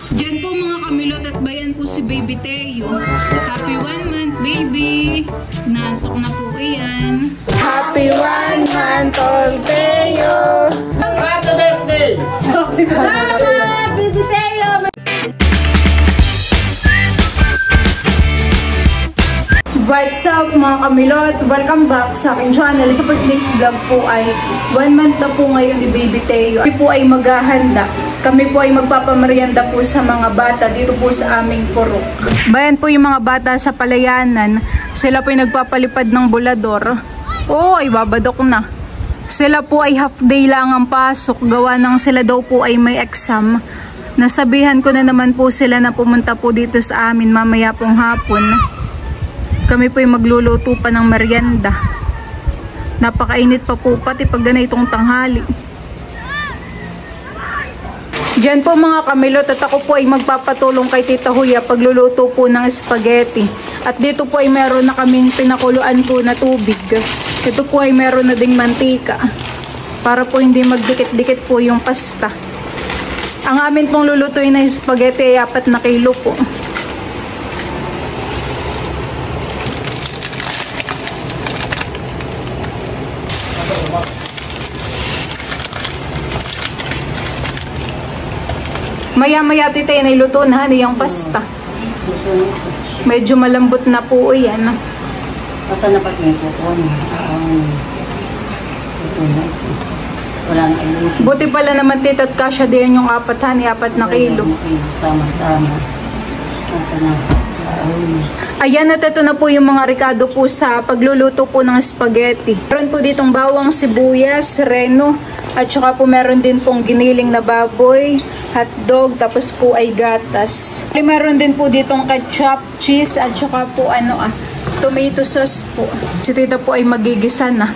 Diyan po mga kamilot at bayan po si Baby Teo. Happy 1 month baby. Nantok na po iyan. Happy 1 month old Teo. Happy birthday! Salamat, Baby Teo. What's up mga kamilot? Welcome back sa aking channel. Sa next vlog po ay 1 month na po ngayon ni Baby Teo. Kami po ay maghahanda. Kami po ay magpapamerienda po sa mga bata dito po sa aming purok. Bayan po yung mga bata sa palayanan. Sila po ay nagpapalipad ng bulador. Oo, ay babadok na. Sila po ay half day lang ang pasok. Gawa ng sila daw po ay may exam. Nasabihan ko na naman po sila na pumunta po dito sa amin mamaya pong hapon. Kami po ay magluluto pa ng merienda. Napakainit pa po pati pag ganitong tanghali. Diyan po mga kamilot at ako po ay magpapatulong kay Tita Huya pagluluto po ng spaghetti. At dito po ay meron na kaming pinakuluan po na tubig. Ito po ay meron na ding mantika. Para po hindi magdikit-dikit po yung pasta. Ang amin pong lulutuin na spaghetti ay 4 na kilo po. Maya-maya tita yan ay luto na yung pasta. Medyo malambot na po yan. Basta na pati po po. Wala na ayun. Buti pala naman tita at kasya din yung 4 na kilo. Tama-tama. Ayan at ito na po yung mga ricado po sa pagluluto po ng spaghetti. Meron po ditong bawang sibuyas, reno, at saka po meron din pong giniling na baboy, hotdog, tapos po ay gatas. Meron din po ditong ketchup, cheese, at saka po tomato sauce po. Si tita po ay magigisa na.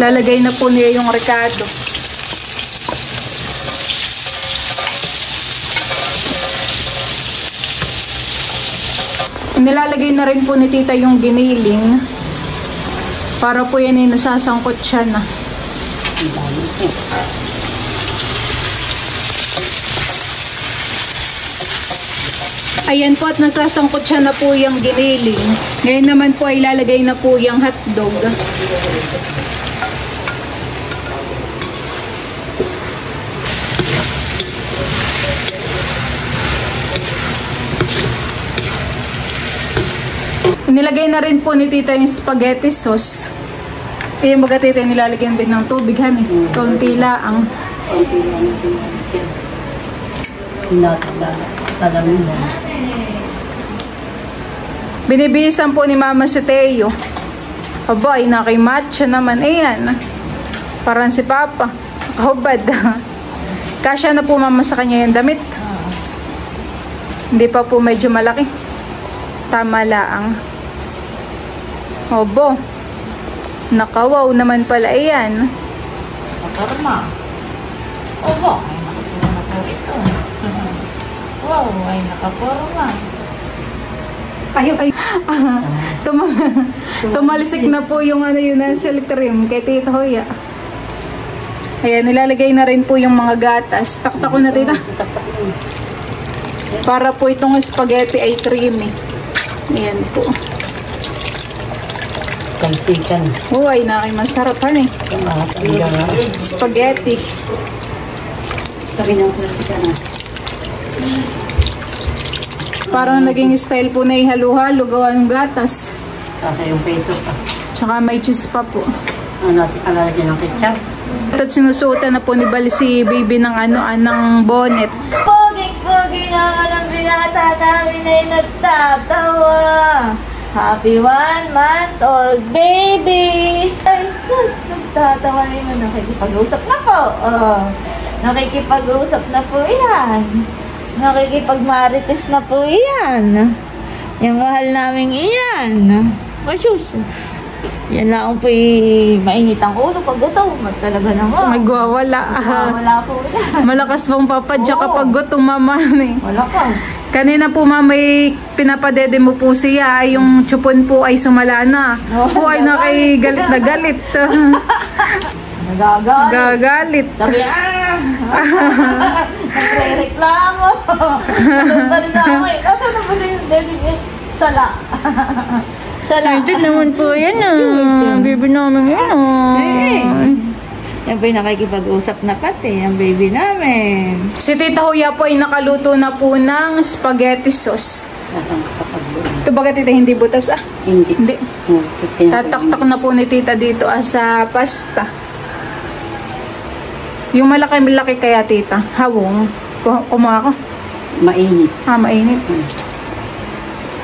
Lalagay na po niya yung ricado. Nilalagay na rin po ni tita yung giniling para po yan ay nasasangkot siya na. Ayan po at nasasangkot siya na po yung giniling. Ngayon naman po ay lalagay na po yung hotdog. Nilagay na rin po ni tita yung spaghetti sauce. Yung baga tita nilalagyan din ng tubig kaunti laang. Kaunti lang. Talamin lang. Binibihisan po ni Mama si Teo. Aba, ay nakimatcha naman. Ayan. Parang si Papa. Kahubad. Kasya na po Mama sa kanya yung damit. Hindi pa po medyo malaki. Tama laang. Obo. Nakawaw naman pala. Ayan. Makarma. Obo. Ay nakapura na po ito. Wow. Ay nakaporma. Ay. Tumalisik na po yung yung nasal cream kay Tita Hoya. Ayan. Nilalagay na rin po yung mga gatas. Taktak ko na tita. Para po itong spaghetti ay creamy. Ayan po. Kalsikan. Uy, masarap spaghetti. Sabi ng kalsikan na. Parang naging style po na ihalo-halo gawa ng gatas. Kasi yung peso pa. Tsaka may cheese pa po. Alalagyan ng ketchup. At sinusuotan na po ni Bali si baby ng ng bonnet. Poging-pogi naman ang binata namin ay nagtatawa. Happy 1 month old baby. Ay sus, nagtatawa na yun. Nakikipag-usap na po. Nakikipag-usap na po yan. Nakikipag-marites na po yan. Yung mahal namin iyan. Masyus. Yan lang po mainit ang ulo pag gutom. Talaga naman. Magwawala. Wala po yan. Malakas pong papadya kapag gutom mama. Malakas. Kanina po mama pinapadede mo po siya. Yung chupon po ay sumala na. Po ay galit na galit. Nagagalit. Gagalit. Sabi, nagre-reklamo. Balik na ako eh. Nasaan na ba na yung delegate? Sala. Sala. Ito naman po yan baby namin yan Yan po yung nakikipag-usap na pati, ang baby namin. Si Tita Huya po ay nakaluto na po ng spaghetti sauce. Ito ba Tita hindi butas Hindi. Tataktak na po ni Tita dito sa pasta. Yung malaki-malaki kaya Tita, hawong. Kumuha ko. Mainit. Mainit.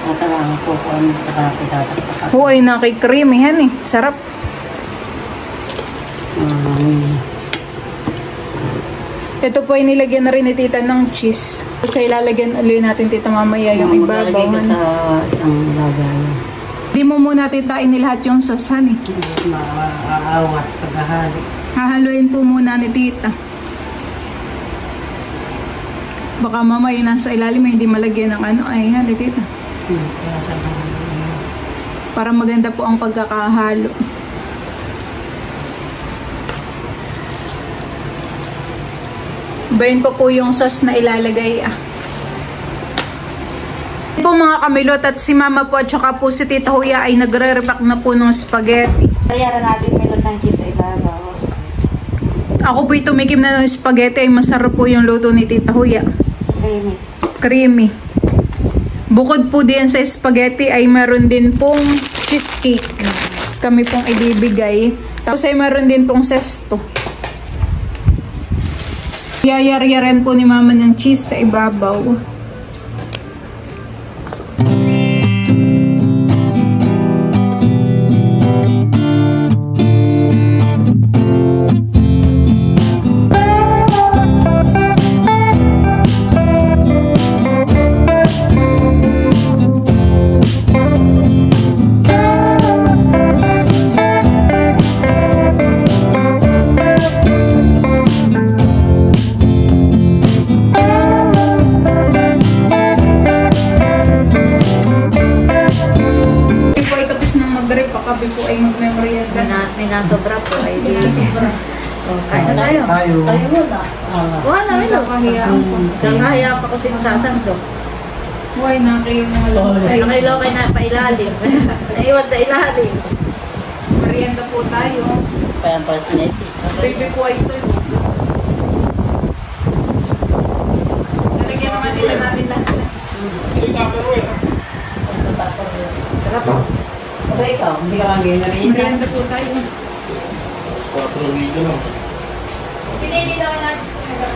Tatangan ko kung ano sa kaki tataktakan. Huwag nakikreamy yan Sarap. Ito po ay nilagyan na rin ni Tita ng cheese. Kasi ilalagyan ulit natin Tita mamaya yung ibabaw. Malalagay ko sa isang lagayan. Di mo muna Tita inilahat yung sauce Maaawas paghahali. Hahaluin po muna ni Tita. Baka mamaya nasa ilalim ay hindi malagyan ng ni Tita. Para maganda po ang pagkakahalo. Bayin po yung sauce na ilalagay po mga kamilot at si Mama po at saka po si Tita Huya ay nagre-repack na po ng spaghetti. Bayaran natin milot ng cheese ay babaw. Ako po tumikim na ng spaghetti ay masarap po yung luto ni Tita Huya. Creamy. Bukod po diyan sa spaghetti ay meron din pong cheesecake. Kami pong ibibigay. Tapos ay meron din pong sesto. Yayar-yaran po ni Mama ng cheese sa ibabaw. Kabi po ay magmemorienda. Minasobra po ay Minasobra. Ay, tayo. Tayo muna. Wala, Nakahiyaan po. Nakahiyaan pa ko sinasasando. Huwag na kayo mga lokay. Nakilokay na pailalim. Naiwan sa ilalim. Merienda po tayo. Kaya para sa neti. Baby po ay ito. Nalagyan naman nila natin lahat. Sarap po. Ito ikaw, hindi ka lang ganyan na rin. Merienda po tayo. Pinili daw natin sa mga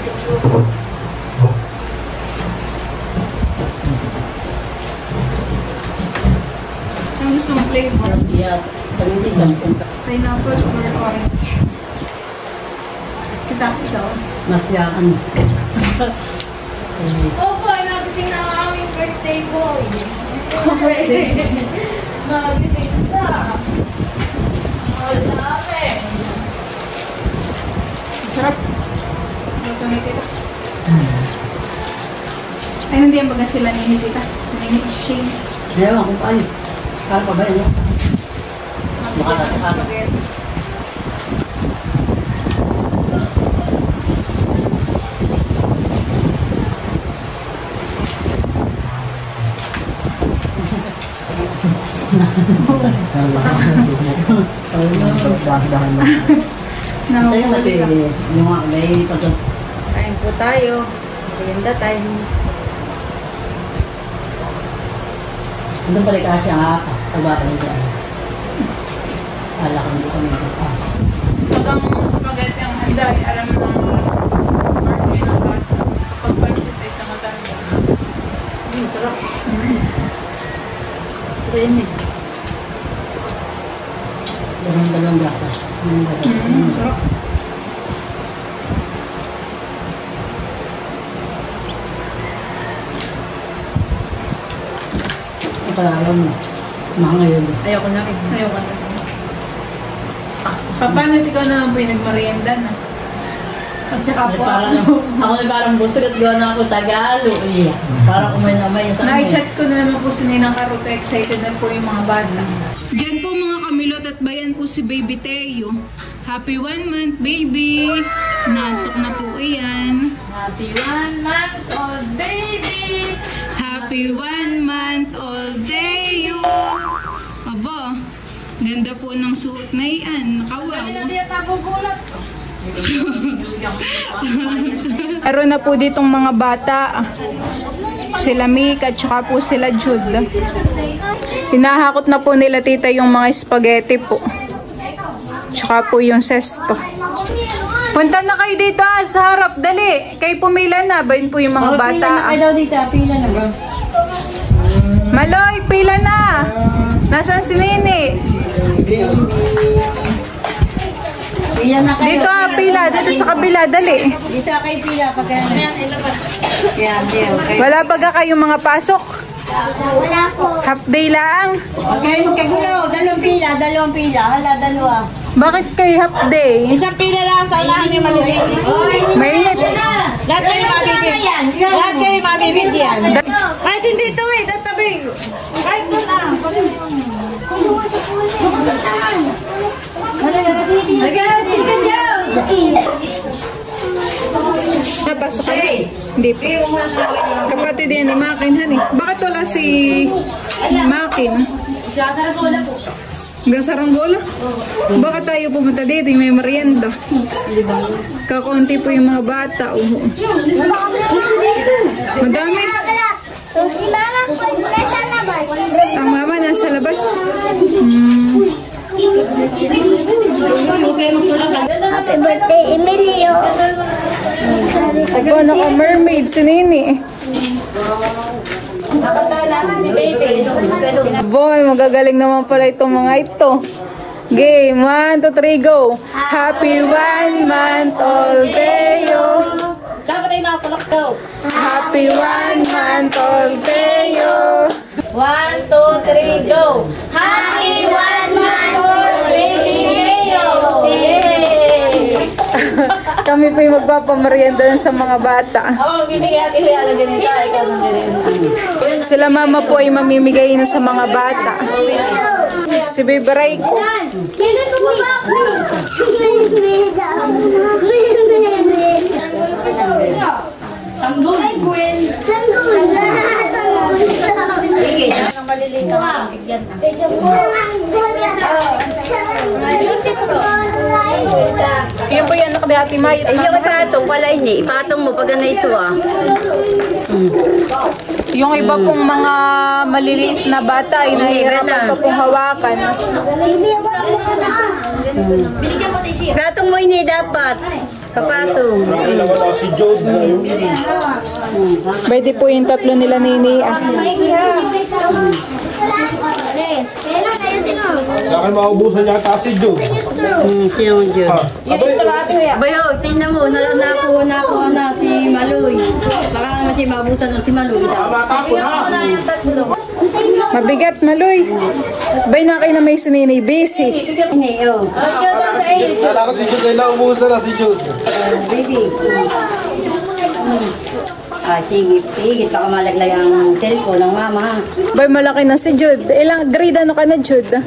Ang gusto mong flavor? Pineapple or orange? Kita. Mas yakan. Opo, ay nagising na ang aming birthday boy. Nagising na. Mahal namin. Sarap. Luto ni Tita. Ay, hindi ang baga sila ni Tita. Sila ni Shane. Ewan kung paano. Kala pa ba yun? Baka natakala. Tayo ba ito yung mga may pagkas... Kain po tayo. Merienda time. Doon pala kasi ang pagbata niya dyan. Kala ko hindi kami nagpapasok. Pag ang spaghetti ang handa, ay alam mo na party na ba? Kapag pansit ay sa matanda. Sarap. Creamy. Dalawang gatas. Sarap. Pala alam mo, mga ngayon. Ayoko na rin. Ayoko na. Paano ikaw na po yung nagmarienda na? At saka po Ako ay parang busog at gawa na ako Tagalog. Parang umay-amay sa amin. Na-chat ko na naman po si Ninang Karuto. Excited na po yung mga bata. Diyan po mga kamilot at bayan po si Baby Teo. Happy 1 month, baby. Nantok na po yan. Happy 1 month old baby. Happy 1 month old day you. Aba, ganda po ng suot na yan. Nakawaw. Meron na po ditong mga bata. Sila Mika at saka po sila Jude. Hinahakot na po nila tita yung mga spaghetti po. Tsaka po yung sesto. Punta na kayo dito sa harap. Dali. Kayo pumila na. Bayin po yung mga bata. Pila na kayo daw dito. Pila na. Maloy, pila na. Nasaan si Nini? Pila na kayo. Dito pila. Dito sa kabila. Dali. Dito kayo pila. Pagka yan, ilabas. Yan, okay. Wala baga kayong mga pasok? Wala po. Half day lang. Okay, magkagulo. Dalawang pila. Hala, dalawa. Bakit kayo half day? Isang pila lang sa unahan yung maliliit. Mainit. Lahat kayo mabibigyan. Lahat kayo mabibigyan. Kahit hindi ito eh. Tatabi. Kahit doon ah. Napasok ka na? Hindi pa. Kapatid yan ni Makin, honey. Bakit wala si Makin? Hanggang Saranggola? Baka tayo pumunta dito, may merienda. Kakaunti po yung mga bata. Madami. Si mama ko nasa labas. Ang mama nasa labas. Happy birthday, Emilio. Aba, naka-mermaid si Nini. Si baby. Boy, magagaling naman pala itong mga ito. Game, 1, 2, 3, go. Happy 1 month old day, yo. Dapat ay nakapulak daw. Happy 1 month old day, yo. 1, 2, 3, go! Happy 1 month old baby! Yay! Kami po yung magpapamerienda sa mga bata. Oo, bibigyan natin siya ng ganito. Ikaw ng ganito. Sila mama po ay mamimigay na sa mga bata. Si Baby Raiko. Sanggol. Ang maliliit na bigyan na. Yan po yung anak ni Ate Mayot. Yung ipatong pala ini. Ipatong mo pag na ito ah. Yung iba pong mga maliliit na bata ay nahihirapan pa pong hawakan. Ipatong mo ini dapat. Papatong. Si Joe na yun. Pwede po yung tatlo nila Nini. Kaya maubusan yata si Joe. Sino yun? Abay, Bayo, tingnan mo. Nakuha na si Maloy. Baka naman si mabusan ng si Maloy. matapon na. Mabigat, Maloy. Bay na kayo na may sinini. Busy. Ini, oh. Kala ko si Joe ay naubusan na si Joe. Baby. Ah, sige. Baka malaglag ang cellphone ng mama. Bay, malaki na si Jude. Ilang grade ano ka na, Jude?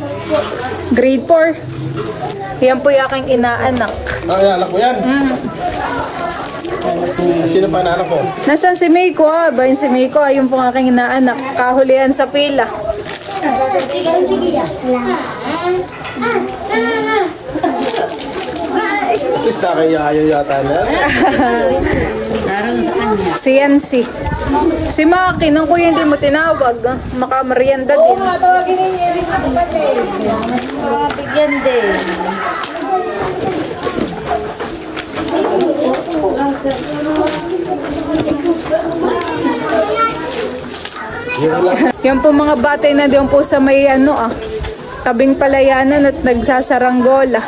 Grade 4. Yan po yung aking inaanak. Ay, anak ko yan. Sino pa na anak ko? Nasaan si Miko? Ba yung si Miko? Ayun po ang aking inaanak. Kahulihan sa pila. At least nakayayaw yata na. Naroon sa kanya. Si Yancy. Si Maki, nung kuya hindi mo tinawag. Makamerienda din. Tawagin niyo yung Eric na kapatid. Bigyan din. Yan po mga batay na doon po sa may tabing palayanan at nagsasaranggola.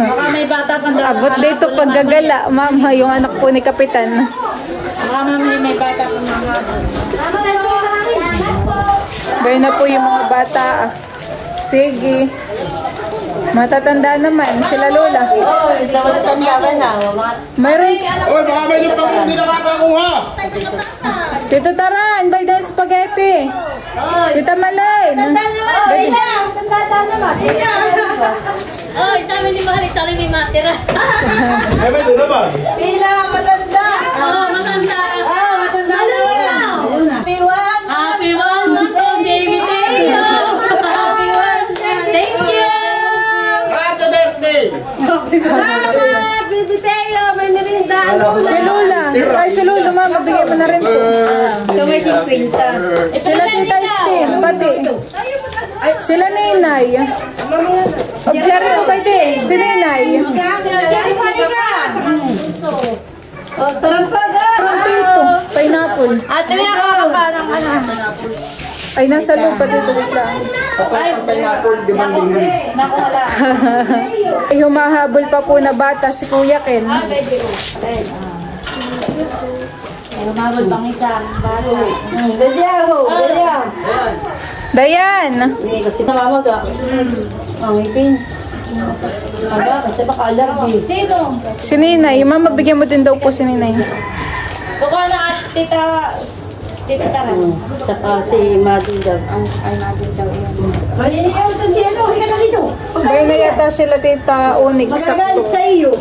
Baka may bata pang daw. Abot dito paggagala, mama, yung anak po ni Kapitan. Baka mamaya may bata pang mga. Gaya na po yung mga bata. Sige. Matatanda naman, sila Lola. Hindi naman natandaman na. Mayroon, Oy, baka may yung pang hindi nakakakuha. Tito Taran, bay na spaghetti. Tita Malay. Oy, sabi ni Mahal, sabi ni Matira. Ay, may doon naman. Pila, matanda. Oo, matanda. Oo, matanda na yan. Happy one month old baby Teo. Happy one. Thank you. Happy birthday! Salamat, baby Teo. May merinda. Si Lola. Ay, si Lola, mama, bigay mo na rin po. Ito may 50. Sila Tita Estin, pati. Sila Ninay. Jerry ko ba ito eh? Si Ninay. Tarampaga. Tito, pineapple. Ate, may ako pa ng ano. Ay, nasa loob pa dito. Wait lang. Naku, wala. Ay, humahabol pa po na bata si Kuya Ken. Lumabot pang isang bata. Pwede ako, pwede ako. Dayan. Hindi kasi namamag ah. Ang ipin. Aga, kasi baka allergy. Sino? Si Ninay. Mama, bigyan mo din daw po si Ninay. Kukuha na at tita Tara. Saka si Madi daw. Ay, natin daw yan. Malinigaw ito si ano, hindi ka na dito. Bay na yata sila Tita Unig. Magagalit sa Sakto. iyo.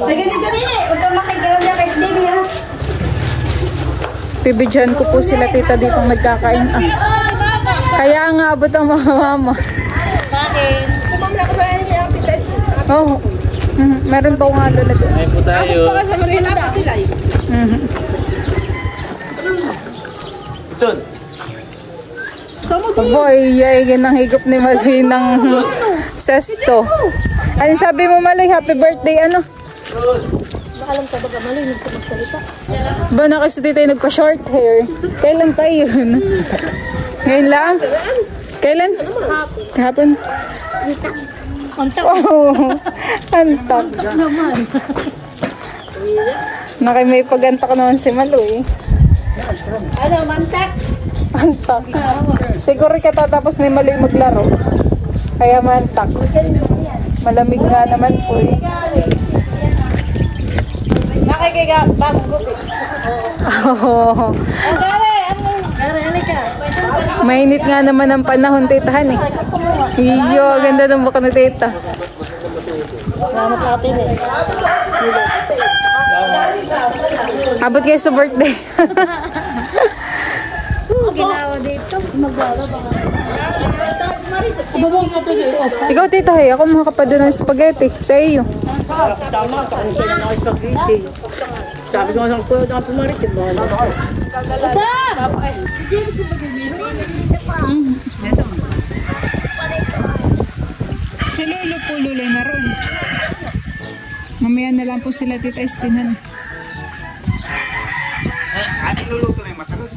Naganito-ganito eh. Huwag kang makikilala niya kay Dini ha. Pibidyan ko po sila Tita ditong nagkakain. Ah. Kaya nga abot ang mga mama. Bakit? Oh. Meron pa akong halo na doon. Ay po tayo. Ito. Boy, yay, ang higop ni Maloy ng sesto. Ano sabi mo Maloy? Happy birthday, ano? Alam sa baga Maloy, nagsalita. Ba na kasi dito yung nagpa-short hair. Kailan pa yun? Ngayon lang? Kailan? Kahapon. Antak. Oh, antak. Naman. May pagantak naman si Maloy. Ano, mantak? Antak. Siguro katatapos ni Maloy maglaro. Kaya mantak. Malamig nga naman po eh. Nakikiga, bagong gupit. Oh. Gari, ka. Mainit nga naman ang panahon, titahan eh. Iyo, ganda ng buka na tita. Salamat natin eh. Abot kayo sa birthday. Ginawa dito. Maglalaba ka. Babang natin eh. Ikaw tita, hey, ako makakapado ng spaghetti sa iyo. Tama, kung kailan ako spaghetti. Sabi ko lang po, ako pumaritin mo. Si Lolo po, Lolo na ron. Mamaya na lang po sila tita Estinan. Ate luluto na yung matagal.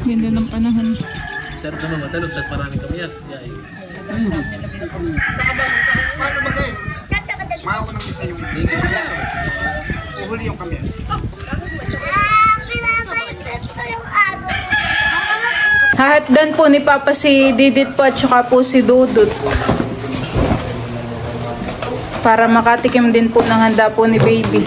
Ganda ng panahon. Sir, ito naman, talog, tas maraming kamiyas. Yay. Makaw nang isa yung uhuli yung kami. Hahatdan po ni Papa si Didit po at saka po si Dudut. Para makatikim din po ng handa po ni Baby.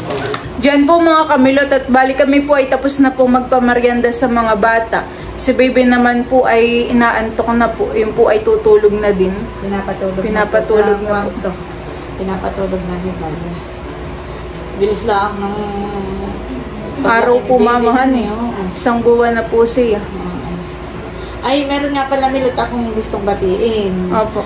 Diyan po mga kamilot at bali kami po ay tapos na po magpamarianda sa mga bata. Si Baby naman po ay inaantok na po. Yun po ay tutulog na din. Pinapatulog na po. Pinapatulog na din. Bilis lang ng Araw po mamahan eh. Isang buwan na po siya. Ay, meron nga pala Milot akong gustong batiin. Opo.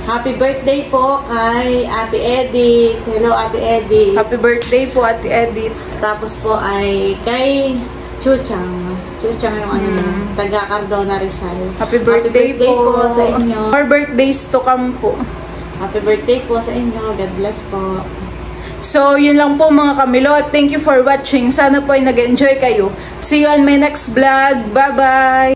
Happy birthday po kay Ate Edith. Hello, Ate Edith. Happy birthday po Ate Edith. Tapos po ay kay Chuchang. Chuchang yung ano yun, taga Cardona Rizal. Happy birthday po sa inyo. More birthdays to come po. Happy birthday po sa inyo. God bless po. So, yun lang po mga kamilot. Thank you for watching. Sana po ay nag-enjoy kayo. See you on my next vlog. Bye-bye!